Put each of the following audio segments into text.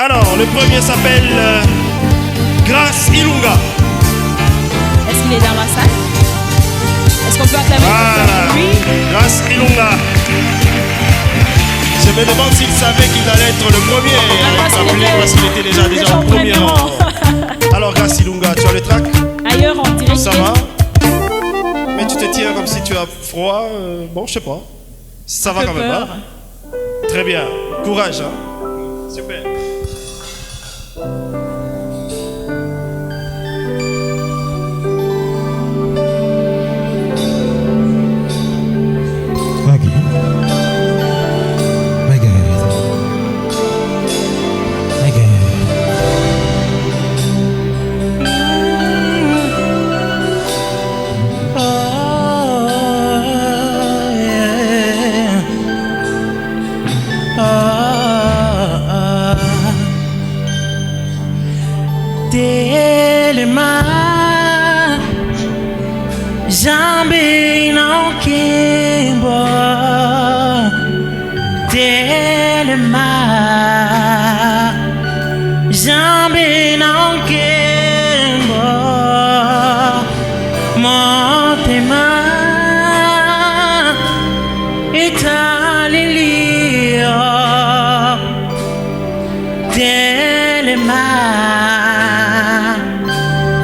Alors, le premier s'appelle Grace Ilunga. Est-ce qu'il est dans la salle? Est-ce qu'on peut acclamer pour lui? Grace Ilunga. Je me demande s'il savait qu'il allait être le premier parce qu'il était déjà en premier rang. Alors, Grace Ilunga, tu as le track? Ailleurs, on dirait ça va? Mais tu te tiens comme si tu as froid. Bon, je sais pas. Ça va quand même, hein? Très bien. Courage, hein? Super. Jambi no kimbo telema Jambi no kimbo motema italilio telema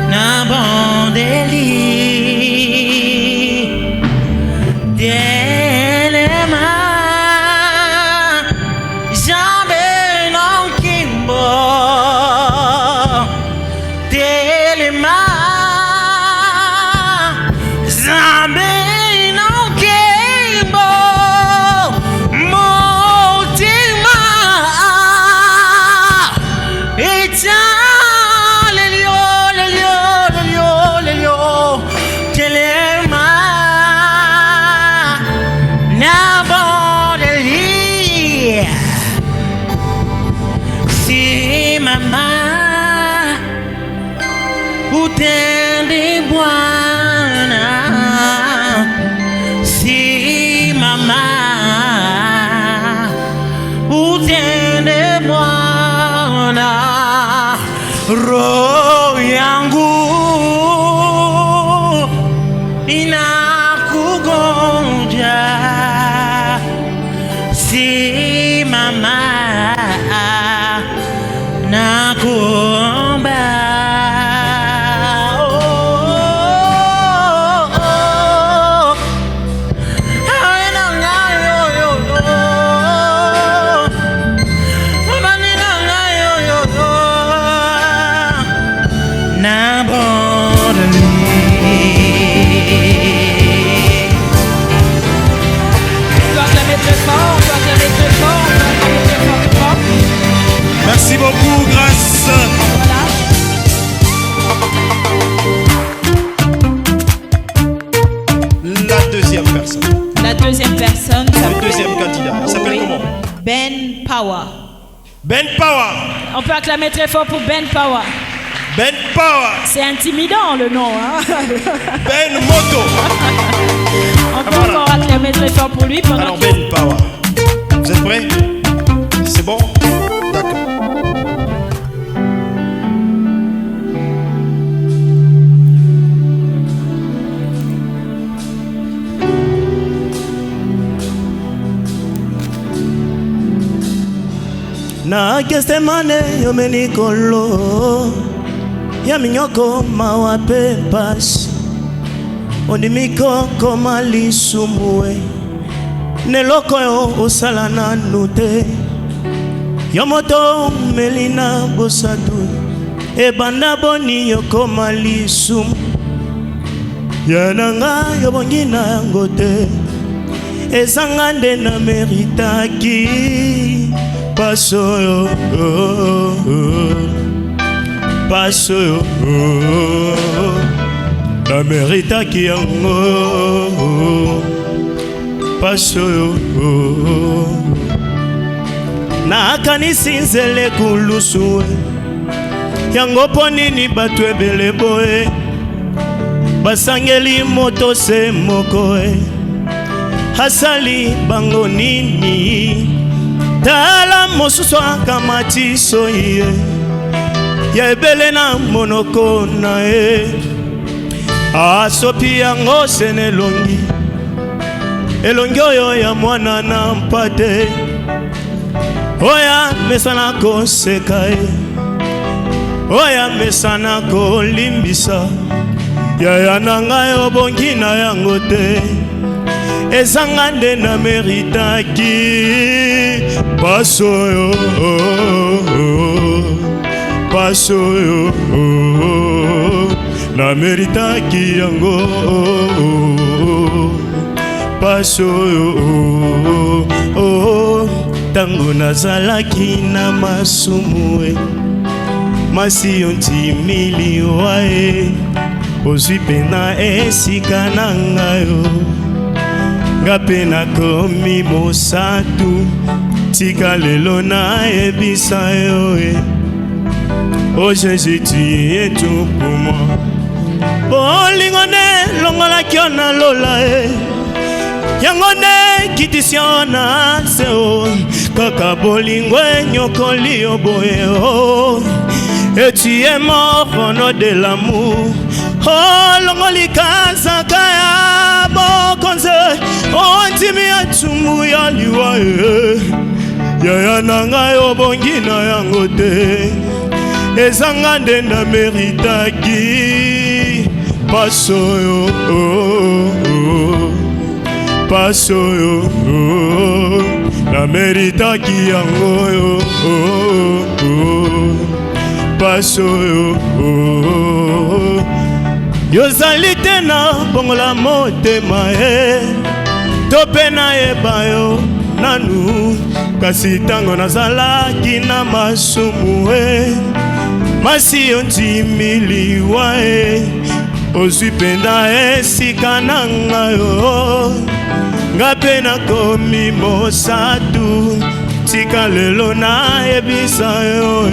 na bondeli Utende Bwana, si mama, utende Bwana, roho yangu inakugonja, si mama, nakuomba. Merci beaucoup, Grace. Voilà. La deuxième personne. La deuxième personne. Le deuxième candidat. Il s'appelle comment? Ben Power. Ben Power. On peut acclamer très fort pour Ben Power. Ben Power. C'est intimidant le nom, hein? Ben Moto. On peut encore acclamer très fort pour lui. Alors Ben Power. Vous êtes prêts? C'est bon? D'accord. Na gestemane yomeni kolo ya minyoko mawape pas ondimiko koma lisumbuwe neloko yo osala nanu te yomoto melina bosadu ebanda boni yokoma lisumu yananga yobongi na yango te ezanga nde na meritaki paso paso na meritaki yango paso na kanisi nzele kulusu yango ponini bato ebele boye basangeli moto se moko asali bango nini tala mosusu akamati soye ya ebele na monoko na ye asopi yango sene elongi elongi oyo ya mwana na mpate oya mesana koseka ye oya mesana kolimbisa yaya na ngai obongi na yango te ezanga nde na meritaki paso yo na meritaki yango paso yo tango nazalaki na masumu masi yo ntimili wae ozwi pena esika na ngayo nga pe nakomi mosatu tika lelo nayebisa yo oh Jésus tu es tout pour moi bolingo nde longolaki yo na lola yango nde kitisi yo na seo kaka bolingo enyokoli yo boye et tu es mort au nom de l'amour oh longoli kazaka ya bokonze oh ntimi ya tumbu ya liwa yaya na ngai obongi na yango te ezanga nde na meritaki paso yo na meritaki yango yo paso yo yozali te na bongola motema to mpe nayeba yo nanu kasi ntango nazalaki na masumu masi yo ndimiliwa ozwi penda esika na ngayo nga mpe nakomi mosatu tika lelo nayebisa yo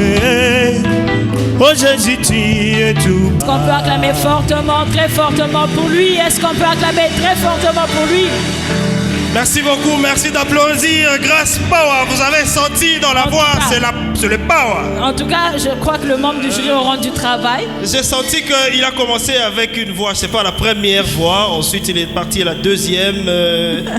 oh Jésus tu es tout. Est-ce qu'on peut acclamer fortement, très fortement pour lui? Est-ce qu'on peut acclamer très fortement pour lui? Merci beaucoup, merci d'applaudir Grace Power. Vous avez senti dans la voix, c'est le power. En tout cas, je crois que le membre du jury aura du travail. J'ai senti qu'il a commencé avec une voix, je sais pas, la première voix. Ensuite, il est parti à la deuxième,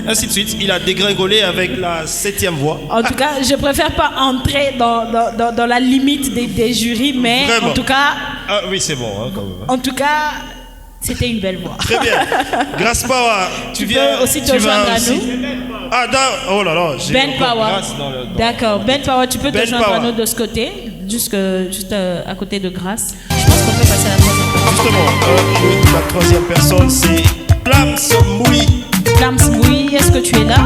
ainsi de suite. Il a dégringolé avec la 7e voix. En tout cas, je préfère pas entrer dans la limite des jurys, mais vraiment. En tout cas... Ah oui, c'est bon, hein, quand même. En tout cas... C'était une belle voix. Très bien. Grace Power, tu viens peux aussi te joindre à nous. Ah, oh là là. Ben Power. D'accord. Ben Power, tu peux te joindre à nous de ce côté, juste à côté de Grace. Je pense qu'on peut passer à la troisième personne. Justement, la troisième personne, c'est Plams Moui. Plams Moui, est-ce que tu es là?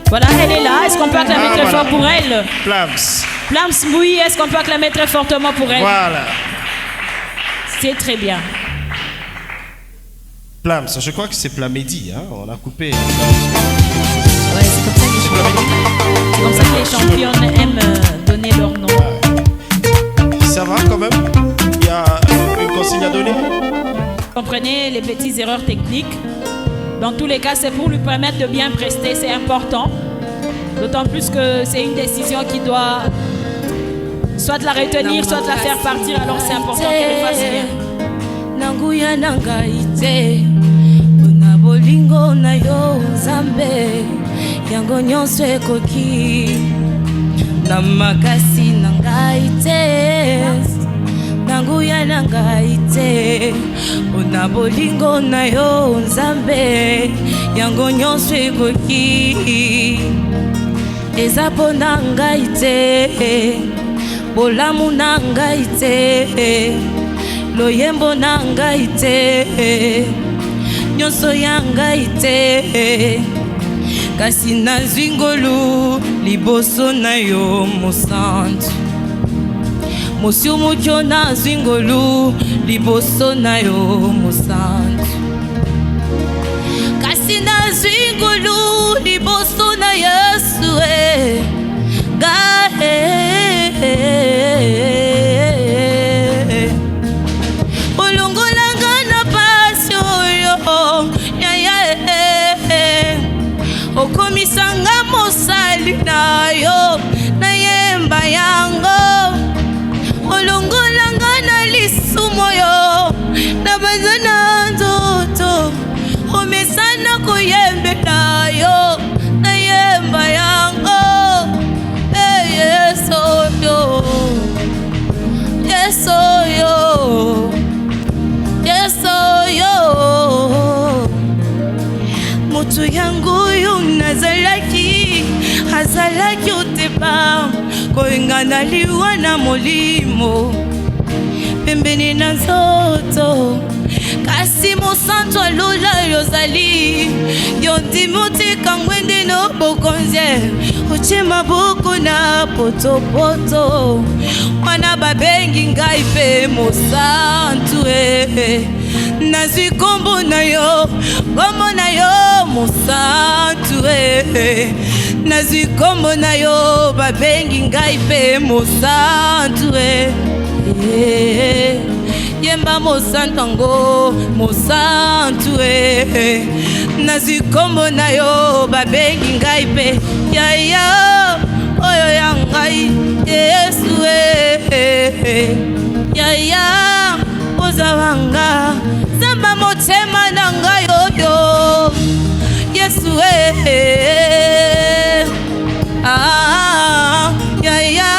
Voilà, elle est là. Est-ce qu'on peut acclamer très fort pour elle? Plams. Plams Moui, est-ce qu'on peut acclamer très fortement pour elle? Voilà. C'est très bien. Plams, je crois que c'est Plamédi, hein? On a coupé. Ouais, c'est comme ça que les championnes aiment donner leur nom. Ça va quand même? Il y a une consigne à donner? Comprenez les petites erreurs techniques. Dans tous les cas, c'est pour lui permettre de bien prester, c'est important. D'autant plus que c'est une décision qui doit soit de la retenir, soit de la faire partir. Alors c'est important qu'elle le fasse bien. Nanguya nangaite Una bolingo na yo Nzambe Yango nyonso ekoki Na makasi nangaite Nanguya nangaite Una bolingo na yo Nzambe Yango nyonso ekoki Ezapo nangaite Bolamu nangaite Loyembo na ngai te nyonso ya ngai te kasi nazwi ngolu liboso na yo mosantu mosio mokio nazwi ngolu liboso na yo mosantu kasi nazwi ngolu liboso na Yesu Okomisanga mosali na yo ezalaki otepa koyenga na liwa na molimo pembeni na nzoto kasi mosantu alola yozali yondimi otika ngwende no bokonzie otie maboko na potopoto mwana babengi ngai mpe mosantu nazwi kombo na yo mosantu nazwi kombo na yo babengi ngai mpe mosantu yemba mosantango mosantu nazwi kombo na yo babengi ngai mpe yaya oyo ya ngai Yesu yaya ozawanga zamba motema na ngai oyo Yesu yaya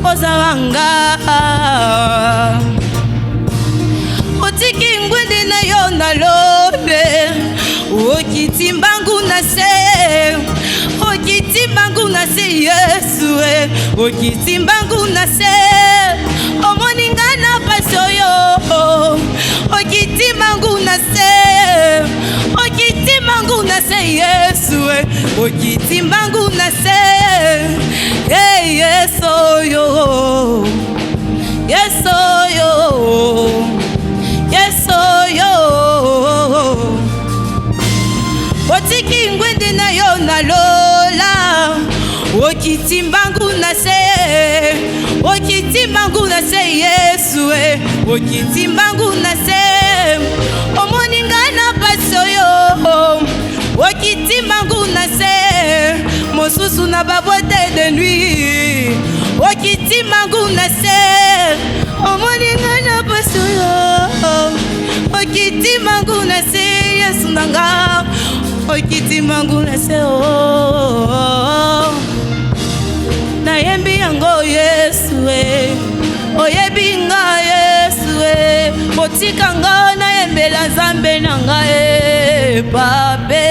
ozawanga otiki ngwende na yo na lone okiti mbangu na se okiti mbangu na se Yesu okiti mbangu na se omoninga na paso yo okiti mbangu na se okiti mbangu na se Yesu okiti mbangu na se Yesu yo Yesu yo Yesu yo otiki ngwende na yo na lola okiti mbangu na se okiti mbangu na se Yesu okiti mbangu na se omoninga na paso yo okiti mbangu na se mosusu na babote de nuit okiti mbangu na se omoninga na paso yo okiti mbangu na se Yesu nanga okiti mbangu na se nayembi yango Yesu oyebi nga Yesu otika nga nayembela Nzambe na nga pape.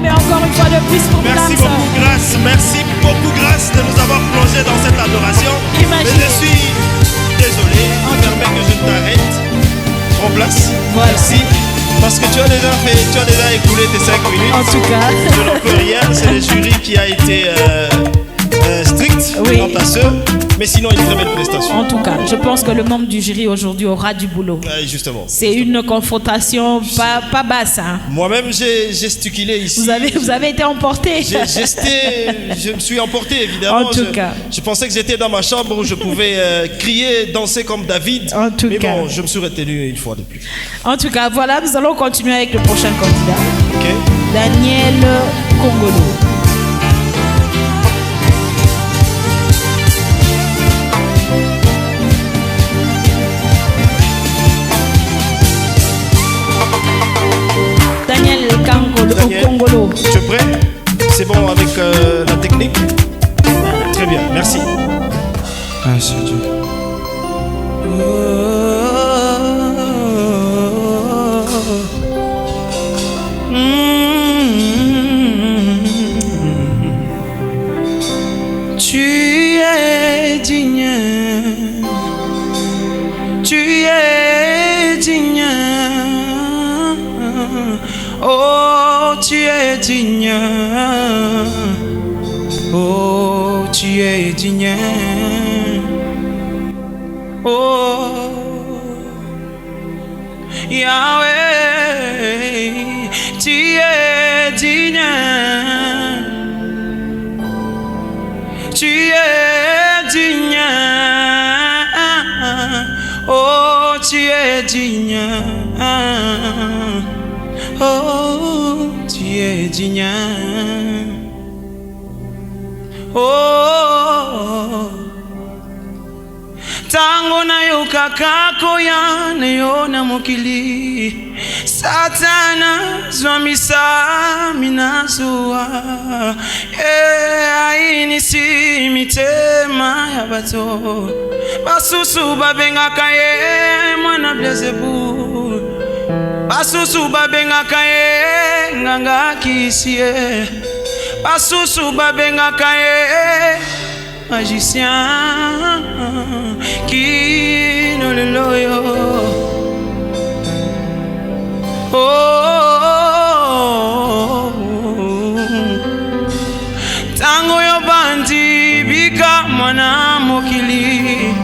Mais encore une fois de plus pour merci beaucoup Grâce, merci beaucoup Grâce de nous avoir plongé dans cette adoration. Imaginez. Mais je suis désolé, permets que je t'arrête. Prends place. Voilà. Merci. Parce que tu as déjà écoulé tes 5 minutes. En tout cas. Je n'en peux rien, c'est le jury qui a été strict quant à ce. Mais sinon, une très belle prestation. En tout cas, je pense que le membre du jury aujourd'hui aura du boulot. Justement. C'est une confrontation pas basse. Hein. Moi-même, j'ai gesticulé ici. Vous avez été emporté. J'ai gesté, je me suis emporté évidemment. En tout cas. Je pensais que j'étais dans ma chambre où je pouvais crier, danser comme David. En tout cas. Mais bon, je me suis retenu une fois de plus. En tout cas, voilà, nous allons continuer avec le prochain candidat. Ok. Daniel Kongolo. Kongolo. Tu es prêt? C'est bon avec la technique? Très bien, merci. Merci Dieu. Tu es digne. Tu es digne. Oh, tu es digne. Oh, tu es digne. Oh, Yahweh, tu es digne. Tu es digne. Oh, tu es digne. Oh, tu es digne. Oh, tango na yoka kako ya na yona mokili satana zwamisa minazua aini si mitema ya bato basusu babengaka ye mwana Beelzebul basusu babengaka ye nganga kisie basusu babengaka ye magicien kino lelo yo. Tango yo bandi bika mwana mokili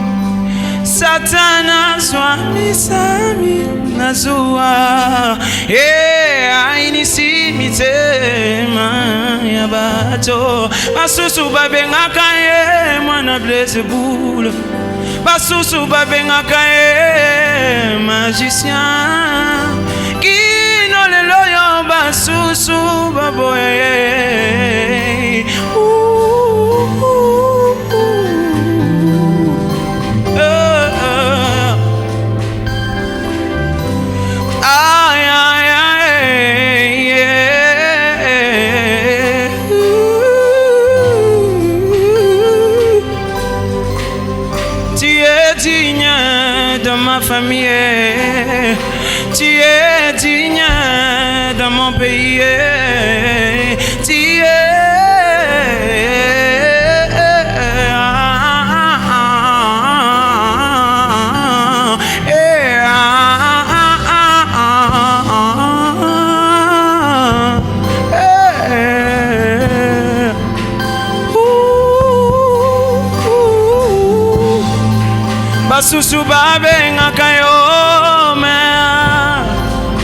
Satana swami sami nazua ainisi mitema ya bato basusu babengaka ye mwana Beelzebul basusu babengaka ye magicien kino lelo yo basusu baboye ma famille, tu es digne dans mon pays, tu basusu babengaka yo ma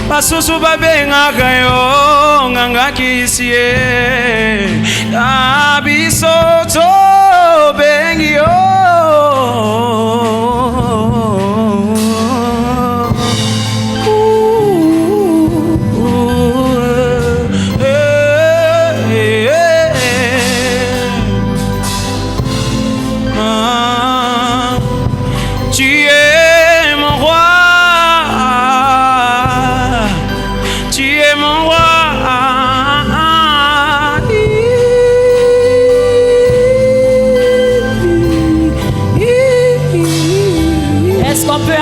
basusu babengaka yo nganga kisie abiso to bengi yo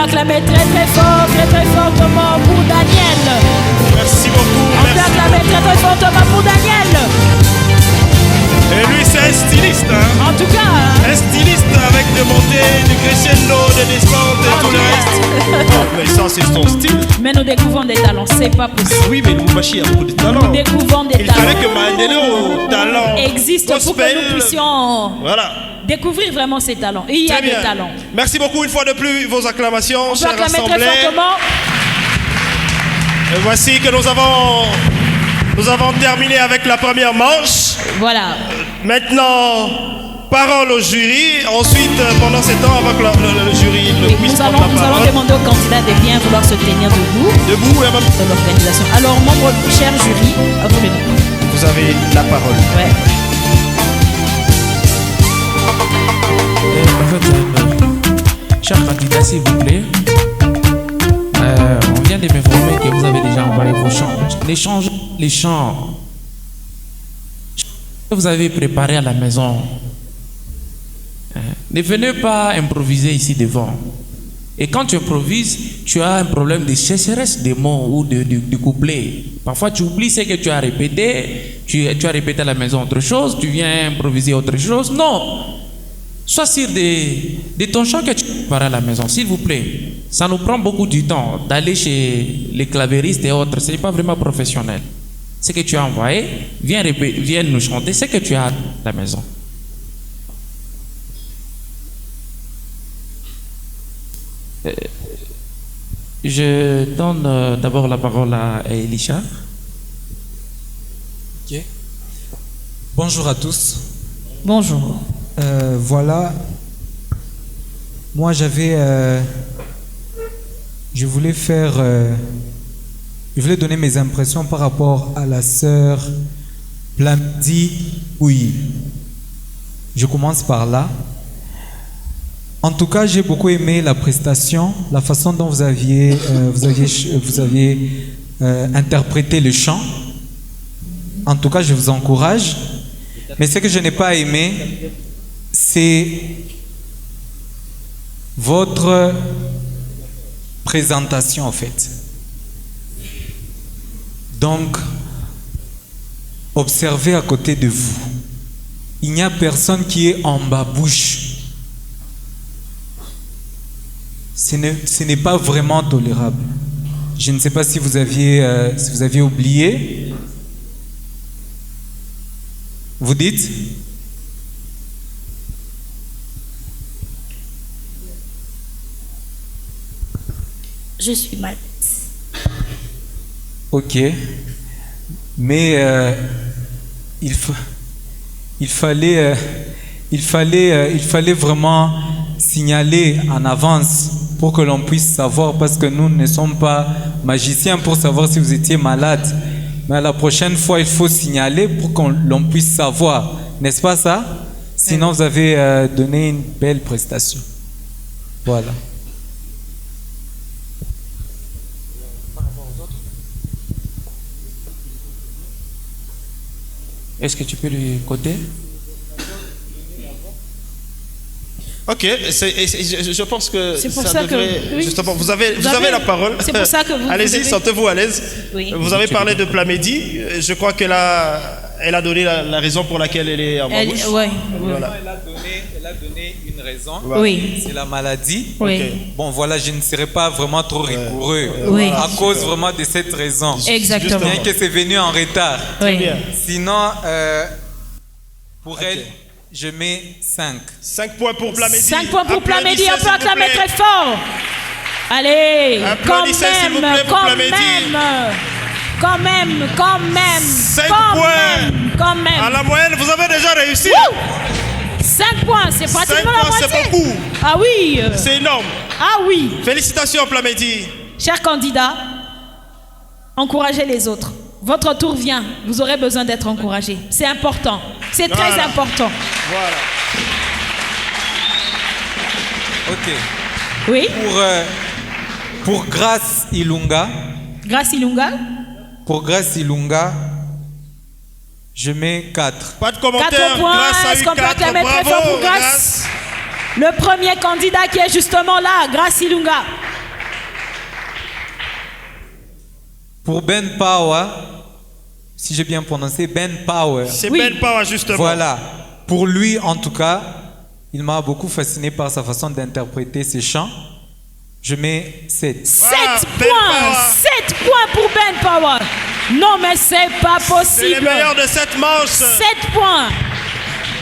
acclamer très fortement pour Daniel. Merci beaucoup. On peut acclamer très fortement pour Daniel. Et lui c'est un styliste hein? En tout cas un styliste avec des montées, des crescendo, des descentes et tout le reste. Non, mais ça c'est son style. Mais nous découvrons des talents, c'est pas possible. Oui mais Lubumbashi a beaucoup de talents. Nous découvrons des talents. Il fallait que Mandela talent existe pour que nous puissions découvrir vraiment ces talents. Et il y a des talents. Merci beaucoup une fois de plus vos acclamations, chers assemblés. Très fortement. Et voici que nous avons terminé avec la première manche. Voilà. Maintenant, parole au jury. Ensuite, pendant ce temps, avec le jury, nous allons demander aux candidats de bien vouloir se tenir debout. Debout et même de l'organisation. Alors, membre, cher jury, à vous le nom. Vous avez la parole. Ouais. Chers candidats, s'il vous plaît, on vient de m'informer que vous avez déjà envoyé vos chants. Les chants que vous avez préparés à la maison. Ne venez pas improviser ici devant. Et quand tu improvises, tu as un problème de sécheresse des mots ou de couplet. Parfois, tu oublies ce que tu as répété. Tu as répété à la maison autre chose, tu viens improviser autre chose. Non! Sois sûr de ton chant que tu prépares à la maison, s'il vous plaît. Ça nous prend beaucoup de temps d'aller chez les clavéristes et autres. Ce n'est pas vraiment professionnel. Ce que tu as envoyé, viens nous chanter ce que tu as à la maison. Je donne d'abord la parole à Elisha. Ok. Bonjour à tous. Bonjour. Voilà, moi je voulais donner mes impressions par rapport à la sœur Plamdi Ouyi. Je commence par là. En tout cas, j'ai beaucoup aimé la prestation, la façon dont vous aviez interprété le chant. En tout cas, je vous encourage. Mais ce que je n'ai pas aimé, c'est votre présentation en fait. Donc, observez à côté de vous. Il n'y a personne qui est en babouche. Ce n'est pas vraiment tolérable. Je ne sais pas si vous aviez oublié. Vous dites? Je suis malade. Ok. Mais il fallait vraiment signaler en avance pour que l'on puisse savoir, parce que nous ne sommes pas magiciens pour savoir si vous étiez malade. Mais la prochaine fois, il faut signaler pour que l'on puisse savoir. N'est-ce pas ça? Sinon, vous avez donné une belle prestation. Voilà. Est-ce que tu peux lui coder? Ok, je pense que C'est pour ça ça devrait... que... oui. Justement, vous avez la parole. C'est pour ça que vous... Allez-y, sentez-vous à l'aise. Oui. Vous avez parlé de Plamedi. Je crois qu'elle a donné la raison pour laquelle elle est en bouche. Ouais. Voilà. Elle a donné une raison. Oui. C'est la maladie. Oui. Ok. Bon, voilà, je ne serai pas vraiment trop rigoureux Oui. à cause vraiment de cette raison. Exactement. Bien que c'est venu en retard. Oui. Bien. Sinon, pour elle, je mets 5. 5 points pour Plamedi. 5 points pour Plamedi, Applaudissez, on peut s'il vous acclamer plaît. très fort. Allez, Applaudissez, s'il vous plaît, pour Plamedi. Quand même. 5 points. Quand même. À la moyenne, vous avez déjà réussi. 5 points, c'est 5 pratiquement la points, moitié. c'est beaucoup. Ah oui. C'est énorme. Ah oui. Félicitations, Plamedi. Chers candidats, encouragez les autres. Votre tour vient. Vous aurez besoin d'être encouragés. C'est important. C'est très Voilà. important. Voilà. Ok. Oui. Pour Grace Ilunga, Grace Ilunga. je mets 4. Pas de commentaires. 4 points. Grâce à Est-ce qu'on peut U4. acclamer très Bravo, fort pour Grace? Grace. Le premier candidat qui est justement là, Grace Ilunga. Pour Ben Power, si j'ai bien prononcé, Ben Power. C'est Oui. Ben Power, justement. Voilà. Pour lui, en tout cas, il m'a beaucoup fasciné par sa façon d'interpréter ses chants. Je mets 7. 7 Ben points. Power. 7 points pour Ben Power. Non, mais c'est pas C'est le possible. meilleur de cette manche. 7 points.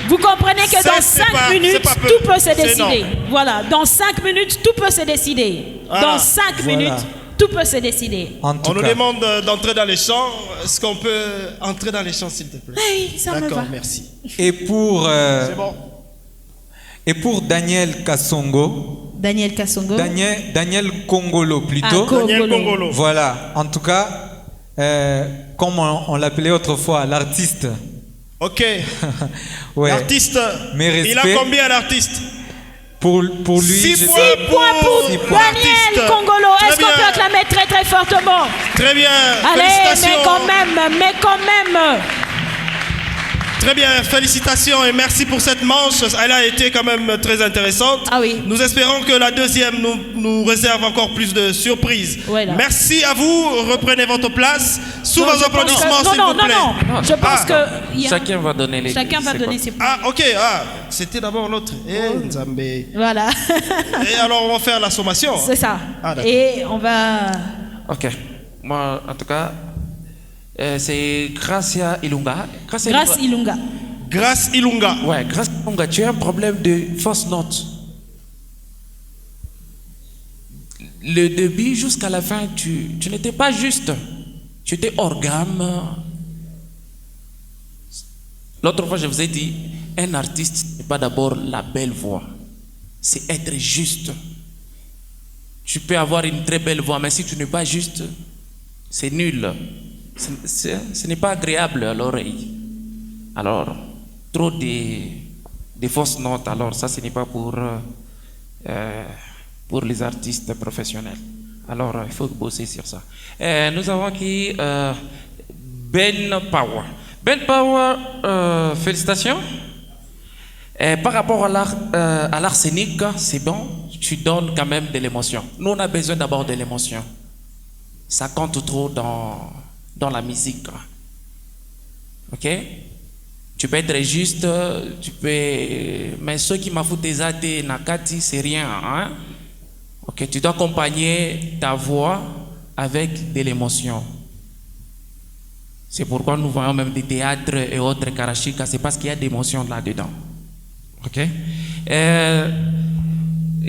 Vous comprenez que 7, dans c'est 5 pas- minutes, c'est pas peu. tout peut se C'est décider. énorme. Voilà, dans 5 minutes, tout peut se décider. Voilà. Dans 5 Voilà. minutes, tout peut se décider. En tout On nous cas, demande d'entrer dans les champs. Est-ce qu'on peut entrer dans les champs, s'il te plaît? Oui, ça me D'accord, va. merci. et pour, C'est bon. et pour Daniel Kassongo, Daniel Kassongo. Daniel Kongolo plutôt. Daniel Kongolo. Voilà, en tout cas, comme on l'appelait autrefois, l'artiste. Ok. Ouais. L'artiste, Mes il a respects. combien l'artiste? Pour lui, 6 je- points. 6 points pour Six points. Daniel Artiste. Kongolo. Très Est-ce qu'on bien. peut acclamer très très fortement? Très bien. Allez, Félicitations. mais quand même. Très bien, félicitations et merci pour cette manche. Elle a été quand même très intéressante. Ah oui. Nous espérons que la deuxième nous réserve encore plus de surprises. Voilà. Merci à vous. Reprenez votre place. Sous Non, vos je pense applaudissements, que- s'il non, vous plaît. non. Je pense Ah. que il y a- Chacun va donner les. chacun va c'est donner quoi? ses points. Ah, ok. Ah, c'était d'abord l'autre. Eh, Nzambe. Voilà. Et alors, on va faire la sommation. C'est ça. Ah, d'accord. Et on va. Ok. Moi, en tout cas, c'est Gracia Ilunga. Grace Ilunga. Grâce Ilunga. Ouais, Gracia Ilunga, tu as un problème de fausse note. Le début jusqu'à la fin, tu n'étais pas juste. Tu étais hors gamme. L'autre fois, je vous ai dit, un artiste n'est pas d'abord la belle voix. C'est être juste. Tu peux avoir une très belle voix, mais si tu n'es pas juste, c'est nul. Ce n'est pas agréable à l'oreille. Alors, trop de fausses notes, alors ça, ce n'est pas pour les artistes professionnels. Alors, il faut bosser sur ça. Nous avons qui Ben Power. Ben Power, félicitations. Par rapport à l'arsenic, c'est bon, tu donnes quand même de l'émotion. Nous, on a besoin d'abord de l'émotion. Ça compte trop dans la musique. Ok? Tu peux être juste, tu peux... Mais ceux qui m'ont foutu des nakati, c'est rien. Hein? Ok, tu dois accompagner ta voix avec de l'émotion. C'est pourquoi nous voyons même des théâtres et autres karachika, c'est parce qu'il y a des émotions là-dedans. Ok? Et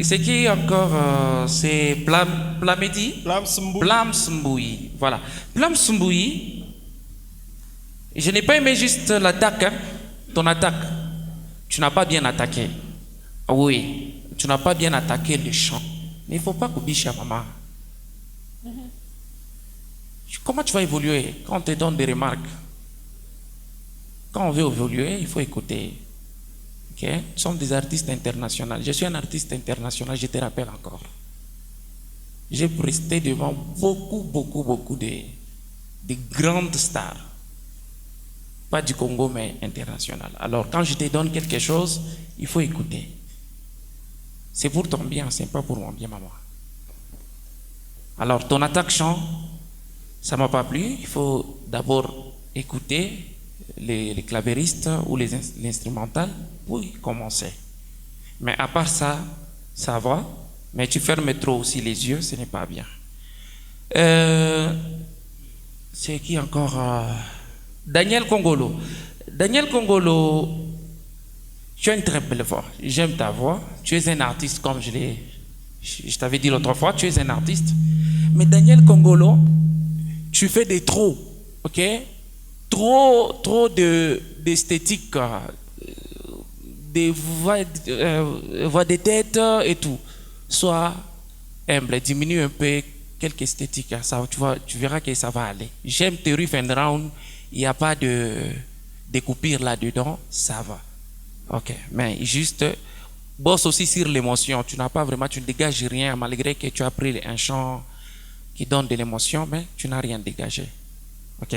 ce qui est encore, c'est Plamedi? Plamsmboui. Voilà. Plamsmboui, je n'ai pas aimé juste l'attaque, hein? Ton attaque. Tu n'as pas bien attaqué. Oui, tu n'as pas bien attaqué le chant. Mais il ne faut pas couper à maman. Comment tu vas évoluer quand on te donne des remarques? Quand on veut évoluer, il faut écouter. Okay? Nous sommes des artistes internationaux. Je suis un artiste international, je te rappelle encore. J'ai presté devant beaucoup de grandes stars. Pas du Congo, mais international. Alors, quand je te donne quelque chose, il faut écouter. C'est pour ton bien, c'est pas pour mon bien, maman. Alors, ton attaque chant, ça m'a pas plu. Il faut d'abord écouter les clavéristes ou l'instrumental pour commencer. Mais à part ça, ça va. Mais tu fermes trop aussi les yeux, ce n'est pas bien. C'est qui encore? Daniel Congolo. Daniel Congolo, tu as une très belle voix. J'aime ta voix. Tu es un artiste comme je t'avais dit l'autre fois, tu es un artiste. Mais Daniel Congolo, tu fais des trop, ok? Trop d'esthétique, des voix de tête et tout. Sois humble, diminue un peu quelques esthétiques. Ça, tu verras que ça va aller. J'aime tes riff and round, il n'y a pas de coupure là-dedans, ça va. Ok, mais juste, bosse aussi sur l'émotion. Tu n'as pas vraiment, tu ne dégages rien, malgré que tu as pris un chant qui donne de l'émotion, mais tu n'as rien dégagé. Ok?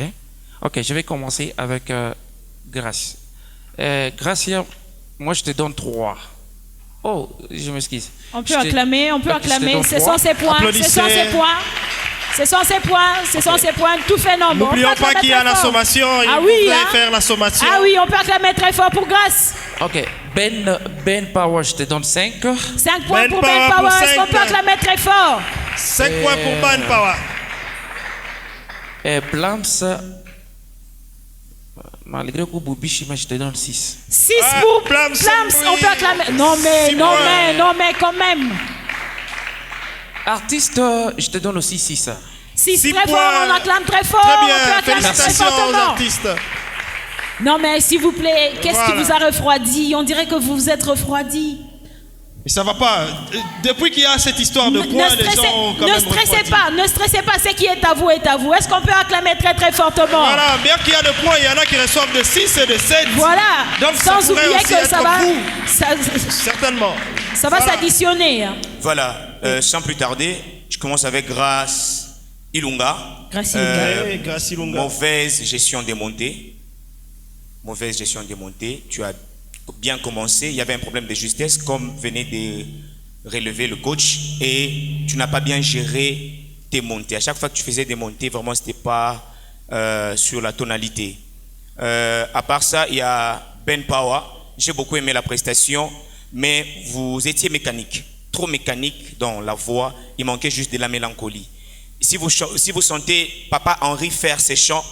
Ok, je vais commencer avec Grace. Gracia, moi je te donne 3. Oh, je m'excuse. On peut acclamer, ce sont ses points, tout fait nombre. N'oublions pas qu'il y a la sommation, faire la sommation. Ah oui, on peut acclamer très fort pour Grace. Ok, Ben Power, je te donne 5. 5 points pour Ben Power, est-ce qu'on peut acclamer très fort? 5 points pour Ben Power. Et Plams, malgré que Boubichi, je te donne 6. 6 pour Plams, on peut acclamer. Non mais quand même. Artiste, je te donne aussi 6. 6 très fort, on acclame très fort. Très bien, félicitations aux artistes. Non mais s'il vous plaît, qu'est-ce qui vous a refroidi? On dirait que vous vous êtes refroidi. Mais ça va pas. Depuis qu'il y a cette histoire de points, les gens ont quand même refroidi. Ne stressez pas, ce qui est à vous est à vous. Est-ce qu'on peut acclamer très très fortement? Voilà, bien qu'il y a de points, il y en a qui reçoivent de 6 et de 7. Voilà, donc sans oublier que ça va... Certainement. Ça va s'additionner. Voilà, sans plus tarder, je commence avec Grace Ilunga. Grace Ilunga. Mauvaise gestion des montées. Mauvaise gestion des montées. Tu as bien commencé, il y avait un problème de justesse comme venait de relever le coach et tu n'as pas bien géré tes montées. À chaque fois que tu faisais des montées, vraiment c'était pas sur la tonalité. À part ça, il y a Ben Power. J'ai beaucoup aimé la prestation, mais vous étiez mécanique, trop mécanique dans la voix. Il manquait juste de la mélancolie. Si vous sentez Papa Henri faire ses chants,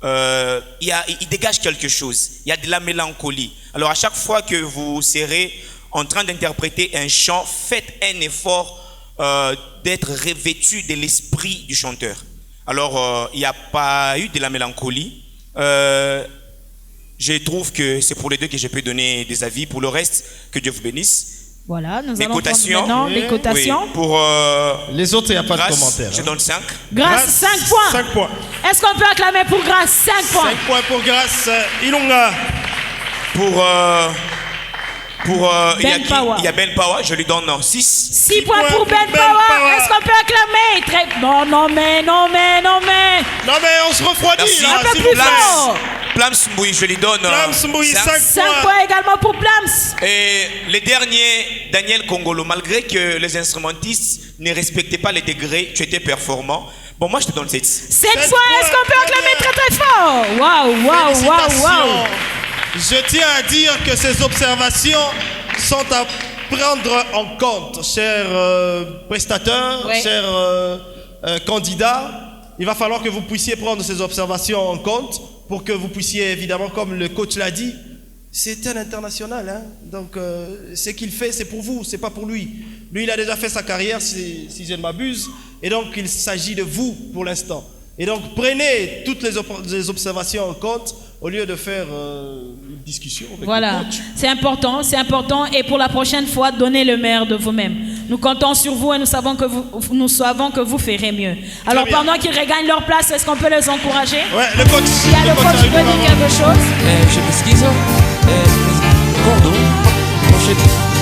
il dégage quelque chose. Il y a de la mélancolie. Alors à chaque fois que vous serez en train d'interpréter un chant, faites un effort d'être revêtu de l'esprit du chanteur. Alors il n'y a pas eu de la mélancolie. Je trouve que c'est pour les deux que je peux donner des avis. Pour le reste, que Dieu vous bénisse. Voilà, nous les allons cotations, prendre maintenant les cotations. Oui, pour les autres, il n'y a pas de commentaire. Je donne 5. Grâce, 5 points. 5 points. Est-ce qu'on peut acclamer pour Grâce? 5 points. 5 points pour Grâce Ilunga. Il y a Ben Power, je lui donne 6. 6 points pour Ben Power. Est-ce qu'on peut acclamer? Non mais. Non mais on se refroidit là. Un peu plus fort. Plams Mboui, je lui donne 5 points. 5 points également pour Plams. Et le dernier, Daniel Congolo, malgré que les instrumentistes ne respectaient pas les degrés, tu étais performant. Bon, moi, je te donne 7. 7 fois, est-ce qu'on peut acclamer très très fort? Waouh, waouh, waouh, waouh. Je tiens à dire que ces observations sont à prendre en compte, chers prestateurs, Ouais. chers candidats. Il va falloir que vous puissiez prendre ces observations en compte pour que vous puissiez, évidemment, comme le coach l'a dit, c'est un international. Hein? Donc, ce qu'il fait, c'est pour vous, c'est pas pour lui. Lui, il a déjà fait sa carrière, si je ne m'abuse. Et donc, il s'agit de vous pour l'instant. Et donc, prenez toutes les observations en compte au lieu de faire une discussion avec Voilà, le coach. c'est important. Et pour la prochaine fois, donnez le meilleur de vous-même. Nous comptons sur vous et nous savons que vous ferez mieux. Alors, bien. pendant qu'ils regagnent leur place, est-ce qu'on peut les encourager? Ouais, le coach. Il y a le coach qui veut dire quelque chose. Je m'excuse. Cordo, prochaine.